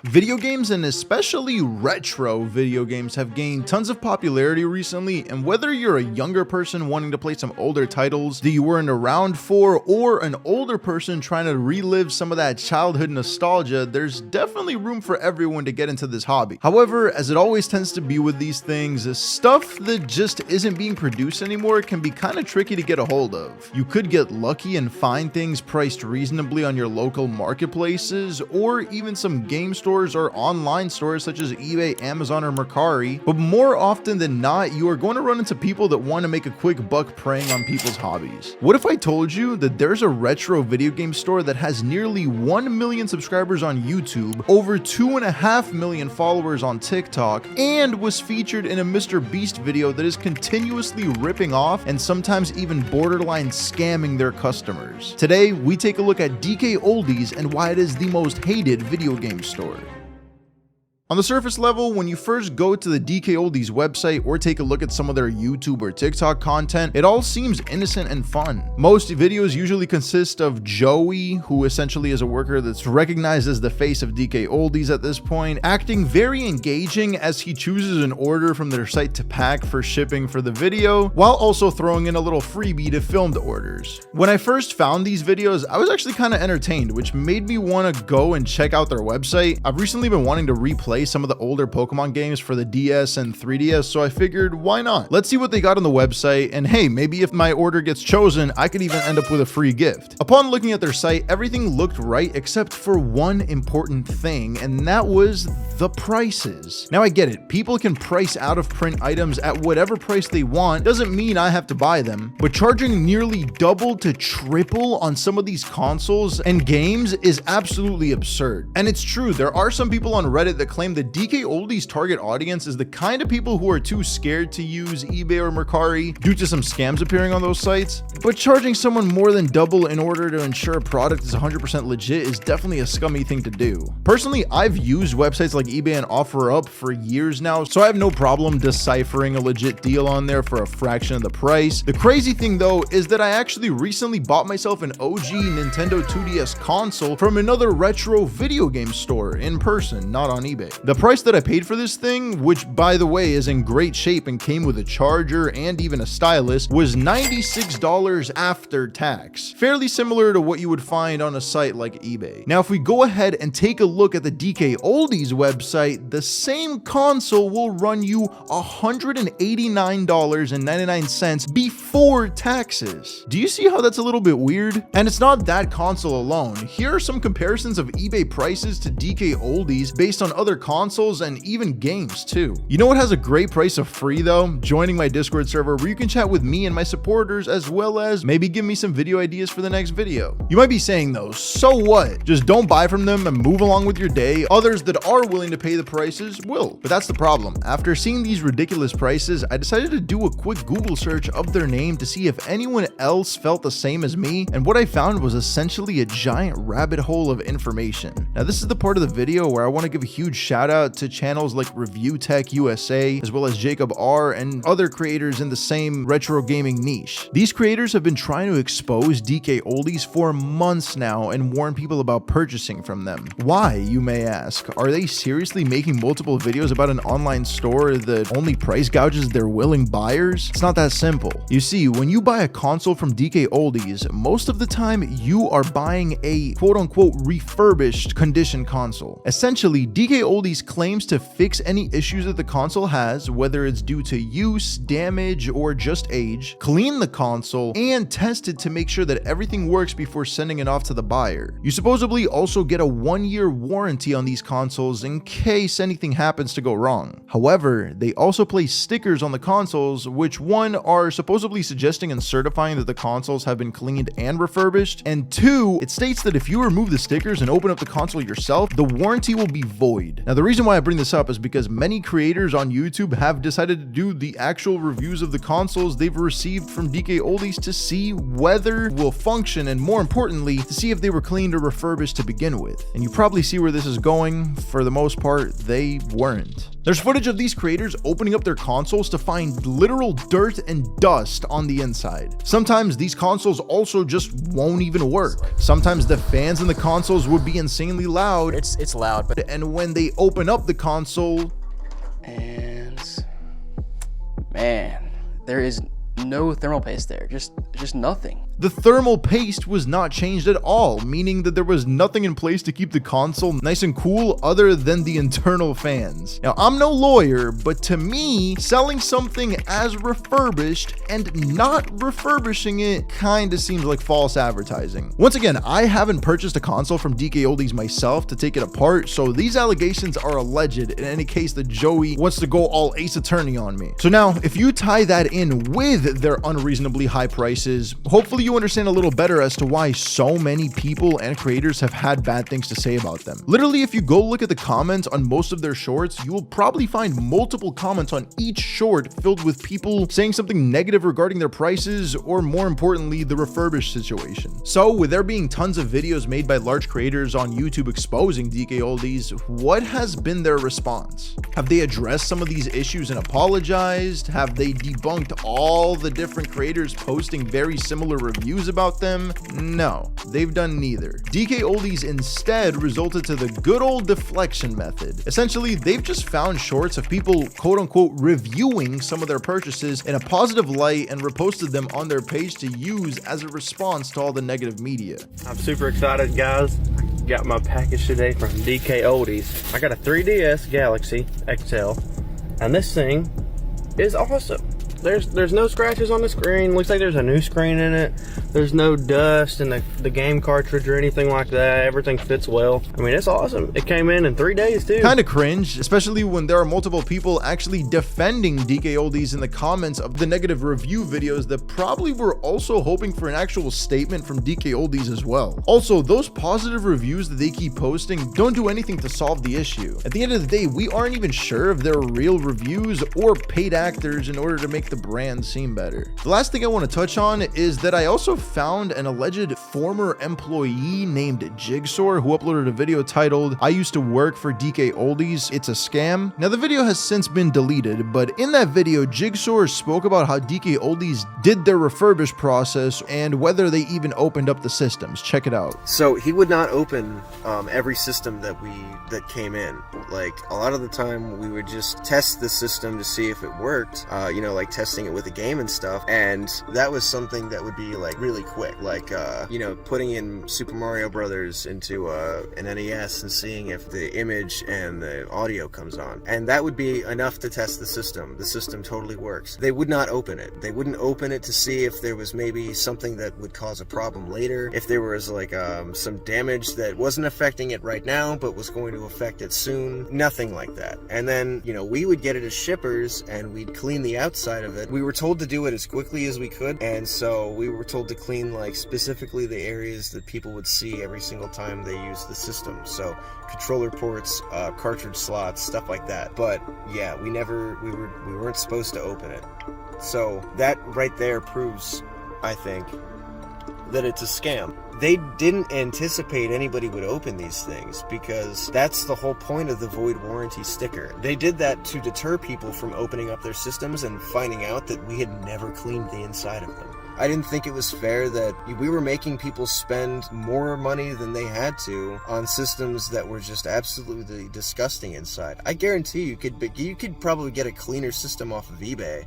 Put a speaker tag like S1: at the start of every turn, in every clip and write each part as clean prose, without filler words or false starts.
S1: Video games, and especially retro video games, have gained tons of popularity recently, and whether you're a younger person wanting to play some older titles that you weren't around for, or an older person trying to relive some of that childhood nostalgia, there's definitely room for everyone to get into this hobby. However, as it always tends to be with these things, stuff that just isn't being produced anymore can be kind of tricky to get a hold of. You could get lucky and find things priced reasonably on your local marketplaces, or even some game stores or online stores such as eBay, Amazon, or Mercari, but more often than not, you are going to run into people that want to make a quick buck preying on people's hobbies. What if I told you that there's a retro video game store that has nearly 1 million subscribers on YouTube, over 2.5 million followers on TikTok, and was featured in a Mr. Beast video that is continuously ripping off and sometimes even borderline scamming their customers? Today, we take a look at DKOldies and why it is the most hated video game store. On the surface level, when you first go to the DKOldies website or take a look at some of their YouTube or TikTok content, it all seems innocent and fun. Most videos usually consist of Joey, who essentially is a worker that's recognized as the face of DKOldies at this point, acting very engaging as he chooses an order from their site to pack for shipping for the video, while also throwing in a little freebie to film the orders. When I first found these videos, I was actually kind of entertained, which made me want to go and check out their website. I've recently been wanting to replay some of the older Pokemon games for the DS and 3DS, so I figured, why not? Let's see what they got on the website, and hey, maybe if my order gets chosen, I could even end up with a free gift. Upon looking at their site, everything looked right except for one important thing, and that was the prices. Now I get it, people can price out of print items at whatever price they want, doesn't mean I have to buy them, but charging nearly double to triple on some of these consoles and games is absolutely absurd. And it's true, there are some people on Reddit that claim the DKOldies target audience is the kind of people who are too scared to use eBay or Mercari due to some scams appearing on those sites, but charging someone more than double in order to ensure a product is 100% legit is definitely a scummy thing to do. Personally, I've used websites like eBay and OfferUp for years now, so I have no problem deciphering a legit deal on there for a fraction of the price. The crazy thing though is that I actually recently bought myself an OG Nintendo 2DS console from another retro video game store in person, not on eBay. The price that I paid for this thing, which by the way is in great shape and came with a charger and even a stylus, was $96 after tax. Fairly similar to what you would find on a site like eBay. Now, if we go ahead and take a look at the DKOldies website, the same console will run you $189.99 before taxes. Do you see how that's a little bit weird? And it's not that console alone. Here are some comparisons of eBay prices to DKOldies based on other consoles and even games too. You know what has a great price of free though? Joining my Discord server where you can chat with me and my supporters, as well as maybe give me some video ideas for the next video. You might be saying though, so what? Just don't buy from them and move along with your day. Others that are willing to pay the prices will. But that's the problem. After seeing these ridiculous prices, I decided to do a quick Google search of their name to see if anyone else felt the same as me, and what I found was essentially a giant rabbit hole of information. Now this is the part of the video where I want to give a huge shout out to channels like ReviewTechUSA, as well as Jacob R, and other creators in the same retro gaming niche. These creators have been trying to expose DKOldies for months now and warn people about purchasing from them. Why, you may ask? Are they seriously making multiple videos about an online store that only price gouges their willing buyers? It's not that simple. You see, when you buy a console from DKOldies, most of the time you are buying a quote-unquote refurbished condition console. Essentially, DKOldies claims to fix any issues that the console has, whether it's due to use, damage, or just age, clean the console, and test it to make sure that everything works before sending it off to the buyer. You supposedly also get a 1-year warranty on these consoles in case anything happens to go wrong. However, they also place stickers on the consoles, which one are supposedly suggesting and certifying that the consoles have been cleaned and refurbished, and two, it states that if you remove the stickers and open up the console yourself, the warranty will be void. Now the reason why I bring this up is because many creators on YouTube have decided to do the actual reviews of the consoles they've received from DKOldies to see whether will function, and more importantly, to see if they were cleaned or refurbished to begin with. And you probably see where this is going. For the most part, they weren't. There's footage of these creators opening up their consoles to find literal dirt and dust on the inside. Sometimes these consoles also just won't even work. Sometimes the fans in the consoles would be insanely loud.
S2: It's loud, but
S1: and when they open up the console,
S2: and man, there is no thermal paste there, just nothing.
S1: The thermal paste was not changed at all, meaning that there was nothing in place to keep the console nice and cool other than the internal fans. Now, I'm no lawyer, but to me, selling something as refurbished and not refurbishing it kinda seems like false advertising. Once again, I haven't purchased a console from DKOldies myself to take it apart, so these allegations are alleged in any case that Joey wants to go all Ace Attorney on me. So now, if you tie that in with their unreasonably high prices, hopefully you understand a little better as to why so many people and creators have had bad things to say about them. Literally, if you go look at the comments on most of their shorts, you will probably find multiple comments on each short filled with people saying something negative regarding their prices, or more importantly, the refurbished situation. So with there being tons of videos made by large creators on YouTube exposing DKOldies, what has been their response? Have they addressed some of these issues and apologized? Have they debunked all the different creators posting very similar reviews about them? No, they've done neither. DKOldies instead resulted to the good old deflection method. Essentially, they've just found shorts of people quote unquote reviewing some of their purchases in a positive light and reposted them on their page to use as a response to all the negative media.
S3: I'm super excited, guys. Got my package today from DKOldies. I got a 3DS Galaxy XL, and this thing is awesome. There's no scratches on the screen. Looks like there's a new screen in it. There's no dust in the game cartridge or anything like that. Everything fits well. I mean, it's awesome. It came in 3 days too.
S1: Kind of cringe, especially when there are multiple people actually defending DKOldies in the comments of the negative review videos that probably were also hoping for an actual statement from DKOldies as well. Also, those positive reviews that they keep posting don't do anything to solve the issue. At the end of the day, we aren't even sure if they're real reviews or paid actors in order to make the brand seem better. The last thing I want to touch on is that I also found an alleged former employee named Jigsaw who uploaded a video titled "I used to work for DKOldies, it's a scam." Now the video has since been deleted, but in that video Jigsaw spoke about how DKOldies did their refurbished process and whether they even opened up the systems. Check it out.
S4: So he would not open every system that came in. Like a lot of the time we would just test the system to see if it worked, you know, like testing it with a game and stuff, and that was something that would be like really quick, like you know, putting in Super Mario Brothers into an NES and seeing if the image and the audio comes on, and that would be enough to test the system. The system totally works. They would not open it. They wouldn't open it to see if there was maybe something that would cause a problem later, if there was like some damage that wasn't affecting it right now but was going to affect it soon. Nothing like that. And then, you know, we would get it as shippers and we'd clean the outside of it. We were told to do it as quickly as we could, and so we were told to clean like specifically the areas that people would see every single time they use the system. So controller ports, cartridge slots, stuff like that. But yeah, we weren't supposed to open it. So that right there proves, I think, that it's a scam. They didn't anticipate anybody would open these things, because that's the whole point of the void warranty sticker. They did that to deter people from opening up their systems and finding out that we had never cleaned the inside of them. I didn't think it was fair that we were making people spend more money than they had to on systems that were just absolutely disgusting inside. I guarantee you could probably get a cleaner system off of eBay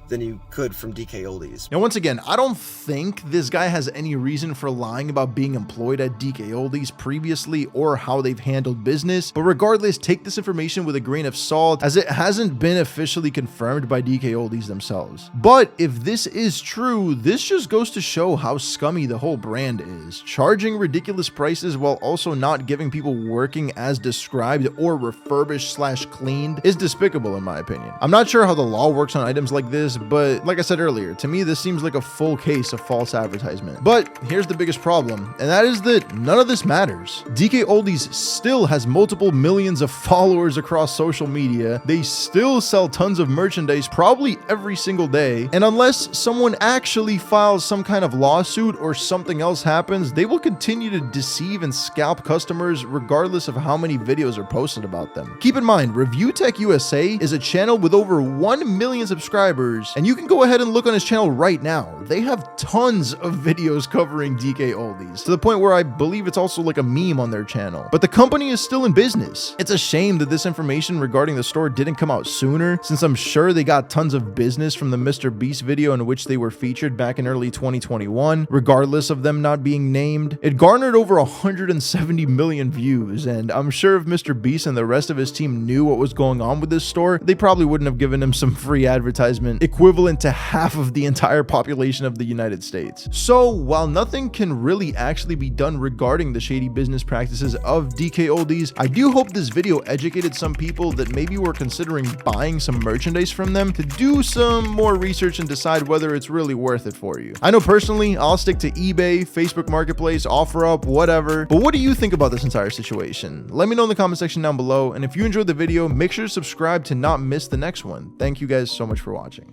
S4: than you could from DKOldies.
S1: Now, once again, I don't think this guy has any reason for lying about being employed at DKOldies previously or how they've handled business, but regardless, take this information with a grain of salt, as it hasn't been officially confirmed by DKOldies themselves. But if this is true, this just goes to show how scummy the whole brand is. Charging ridiculous prices while also not giving people working as described or refurbished / cleaned is despicable in my opinion. I'm not sure how the law works on items like this, things, but like I said earlier, to me this seems like a full case of false advertisement. But here's the biggest problem, and that is that none of this matters. DKOldies still has multiple millions of followers across social media. They still sell tons of merchandise probably every single day, and unless someone actually files some kind of lawsuit or something else happens, they will continue to deceive and scalp customers regardless of how many videos are posted about them. Keep in mind, ReviewTechUSA is a channel with over 1 million subscribers, and you can go ahead and look on his channel right now. They have tons of videos covering DKOldies, to the point where I believe it's also like a meme on their channel. But the company is still in business. It's a shame that this information regarding the store didn't come out sooner, since I'm sure they got tons of business from the Mr. Beast video in which they were featured back in early 2021, regardless of them not being named. It garnered over 170 million views, and I'm sure if Mr. Beast and the rest of his team knew what was going on with this store, they probably wouldn't have given him some free advertisement equivalent to half of the entire population of the United States. So while nothing can really actually be done regarding the shady business practices of DKOldies, I do hope this video educated some people that maybe were considering buying some merchandise from them to do some more research and decide whether it's really worth it for you. I know personally, I'll stick to eBay, Facebook Marketplace, OfferUp, whatever, but what do you think about this entire situation? Let me know in the comment section down below, and if you enjoyed the video, make sure to subscribe to not miss the next one. Thank you guys so much for watching.